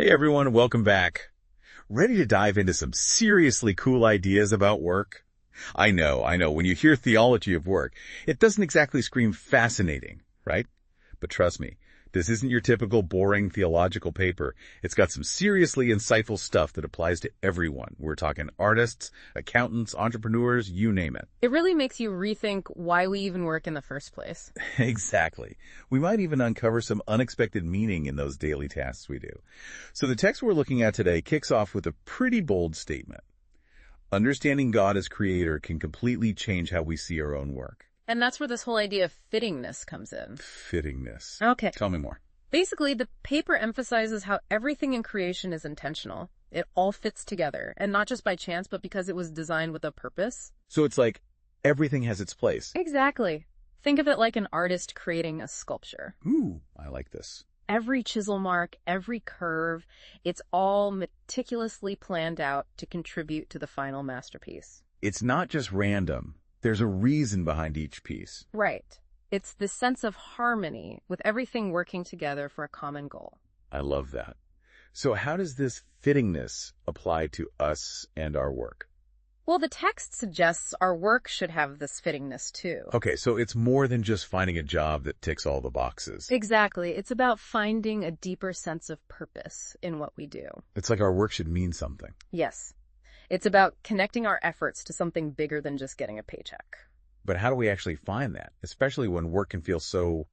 Hey everyone, welcome back. Ready to dive into some seriously cool ideas about work? I know, when you hear theology of work, it doesn't exactly scream fascinating, right? But trust me, this isn't your typical boring theological paper. It's got some seriously insightful stuff that applies to everyone. We're talking artists, accountants, entrepreneurs, you name it. It really makes you rethink why we even work in the first place. Exactly. We might even uncover some unexpected meaning in those daily tasks we do. So the text we're looking at today kicks off with a pretty bold statement. Understanding God as creator can completely change how we see our own work. And that's where this whole idea of fittingness comes in. Fittingness. Okay. Tell me more. Basically, the paper emphasizes how everything in creation is intentional. It all fits together, and not just by chance, but because it was designed with a purpose. So it's like everything has its place. Exactly. Think of it like an artist creating a sculpture. Ooh, I like this. Every chisel mark, every curve, it's all meticulously planned out to contribute to the final masterpiece. It's not just random. There's a reason behind each piece. Right. It's the sense of harmony with everything working together for a common goal. I love that. So how does this fittingness apply to us and our work? Well, the text suggests our work should have this fittingness too. Okay, so it's more than just finding a job that ticks all the boxes. Exactly. It's about finding a deeper sense of purpose in what we do. It's like our work should mean something. Yes. It's about connecting our efforts to something bigger than just getting a paycheck. But how do we actually find that, especially when work can feel so,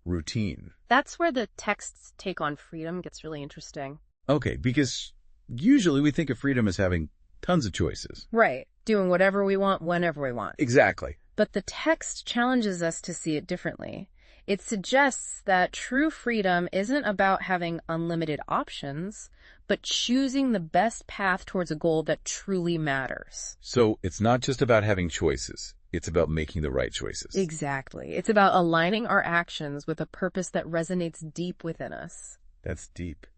routine? That's where the text's take on freedom gets really interesting. Okay, because usually we think of freedom as having tons of choices. Right. Doing whatever we want, whenever we want. Exactly. But the text challenges us to see it differently. It suggests that true freedom isn't about having unlimited options, but choosing the best path towards a goal that truly matters. So it's not just about having choices. It's about making the right choices. Exactly. It's about aligning our actions with a purpose that resonates deep within us. That's deep.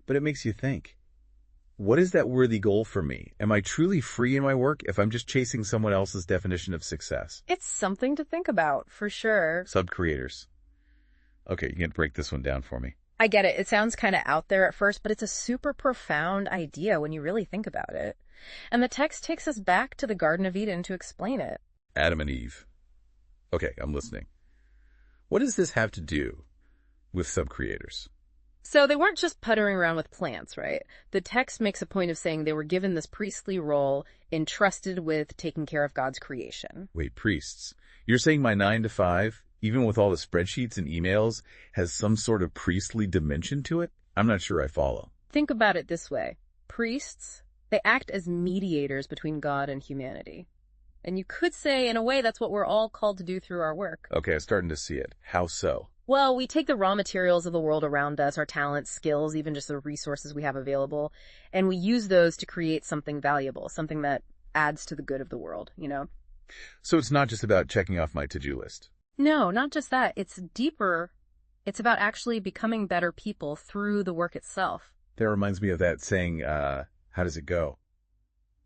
But it makes you think. What is that worthy goal for me? Am I truly free in my work if I'm just chasing someone else's definition of success? It's something to think about, for sure. Sub-creators. Okay, you can break this one down for me. I get it. It sounds kind of out there at first, but it's a super profound idea when you really think about it. And the text takes us back to the Garden of Eden to explain it. Adam and Eve. Okay, I'm listening. What does this have to do with sub-creators? So they weren't just puttering around with plants, right? The text makes a point of saying they were given this priestly role entrusted with taking care of God's creation. Wait, priests. You're saying my 9 to 5, even with all the spreadsheets and emails, has some sort of priestly dimension to it? I'm not sure I follow. Think about it this way. Priests, they act as mediators between God and humanity. And you could say, in a way, that's what we're all called to do through our work. Okay, I'm starting to see it. How so? Well, we take the raw materials of the world around us, our talents, skills, even just the resources we have available, and we use those to create something valuable, something that adds to the good of the world, you know? So it's not just about checking off my to-do list. No, not just that. It's deeper. It's about actually becoming better people through the work itself. That reminds me of that saying, how does it go?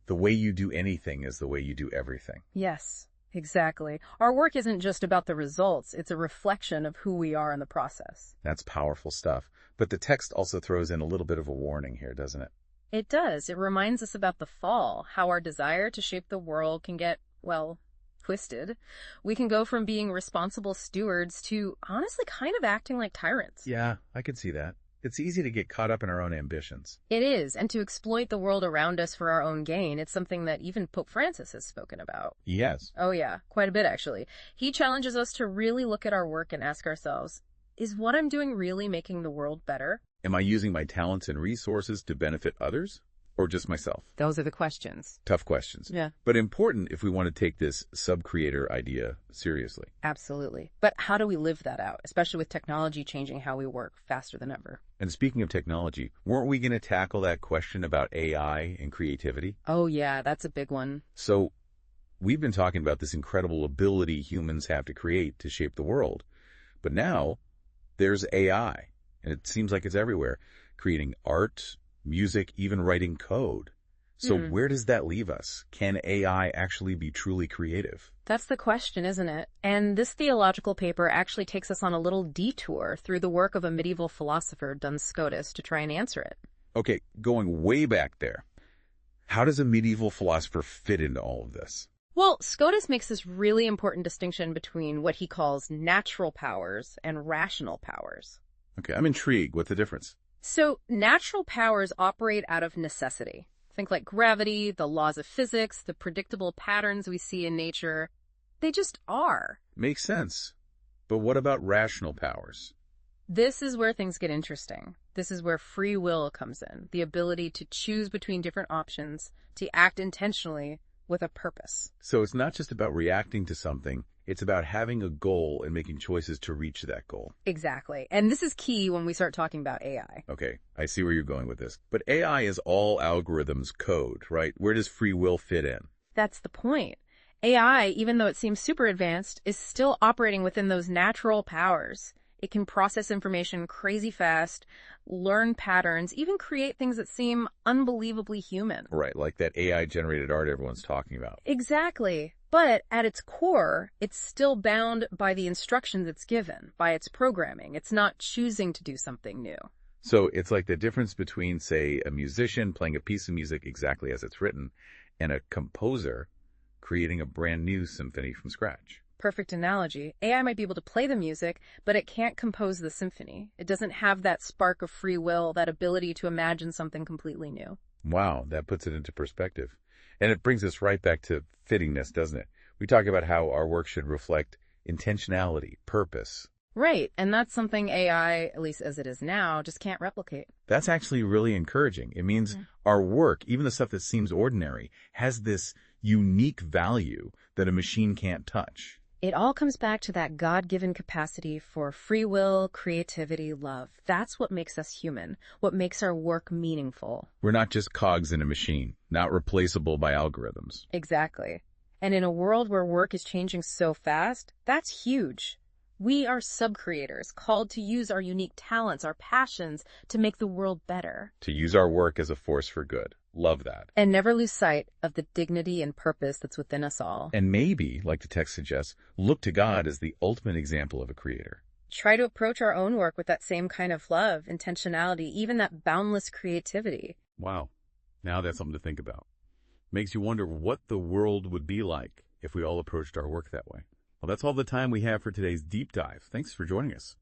The way you do anything is the way you do everything. Yes. Exactly. Our work isn't just about the results. It's a reflection of who we are in the process. That's powerful stuff. But the text also throws in a little bit of a warning here, doesn't it? It does. It reminds us about the fall, how our desire to shape the world can get, twisted. We can go from being responsible stewards to honestly kind of acting like tyrants. Yeah, I could see that. It's easy to get caught up in our own ambitions. It is, and to exploit the world around us for our own gain. It's something that even Pope Francis has spoken about. Yes. Oh yeah, quite a bit actually. He challenges us to really look at our work and ask ourselves, is what I'm doing really making the world better? Am I using my talents and resources to benefit others? Or just myself? Those are the questions. Tough questions. Yeah. But important if we want to take this sub-creator idea seriously. Absolutely. But how do we live that out, especially with technology changing how we work faster than ever? And speaking of technology, weren't we going to tackle that question about AI and creativity? Oh yeah, that's a big one. So we've been talking about this incredible ability humans have to create to shape the world. But now there's AI, and it seems like it's everywhere, creating art, music, even writing code. So where does that leave us? Can AI actually be truly creative? That's the question, isn't it? And this theological paper actually takes us on a little detour through the work of a medieval philosopher, Duns Scotus, to try and answer it. Okay, going way back there, how does a medieval philosopher fit into all of this? Well, Scotus makes this really important distinction between what he calls natural powers and rational powers. Okay, I'm intrigued. What's the difference? So, natural powers operate out of necessity. Think like gravity, the laws of physics, the predictable patterns we see in nature. They just are. Makes sense. But what about rational powers? This is where things get interesting. This is where free will comes in, the ability to choose between different options, to act intentionally with a purpose. So it's not just about reacting to something, it's about having a goal and making choices to reach that goal. Exactly. And this is key when we start talking about AI. Okay, I see where you're going with this. But AI is all algorithms code, right? Where does free will fit in? That's the point. AI, even though it seems super advanced, is still operating within those natural powers. It can process information crazy fast, learn patterns, even create things that seem unbelievably human. Right, like that AI-generated art everyone's talking about. Exactly. But at its core, it's still bound by the instructions it's given, by its programming. It's not choosing to do something new. So it's like the difference between, say, a musician playing a piece of music exactly as it's written and a composer creating a brand new symphony from scratch. Perfect analogy. AI might be able to play the music, but it can't compose the symphony. It doesn't have that spark of free will, that ability to imagine something completely new. Wow, that puts it into perspective. And it brings us right back to fittingness, doesn't it? We talk about how our work should reflect intentionality, purpose. Right, and that's something AI, at least as it is now, just can't replicate. That's actually really encouraging. It means our work, even the stuff that seems ordinary, has this unique value that a machine can't touch. It all comes back to that God-given capacity for free will, creativity, love. That's what makes us human, what makes our work meaningful. We're not just cogs in a machine, not replaceable by algorithms. Exactly. And in a world where work is changing so fast, that's huge. We are sub-creators, called to use our unique talents, our passions, to make the world better. To use our work as a force for good. Love that. And never lose sight of the dignity and purpose that's within us all. And maybe, like the text suggests, look to God as the ultimate example of a creator. Try to approach our own work with that same kind of love, intentionality, even that boundless creativity. Wow. Now that's something to think about. Makes you wonder what the world would be like if we all approached our work that way. Well, that's all the time we have for today's deep dive. Thanks for joining us.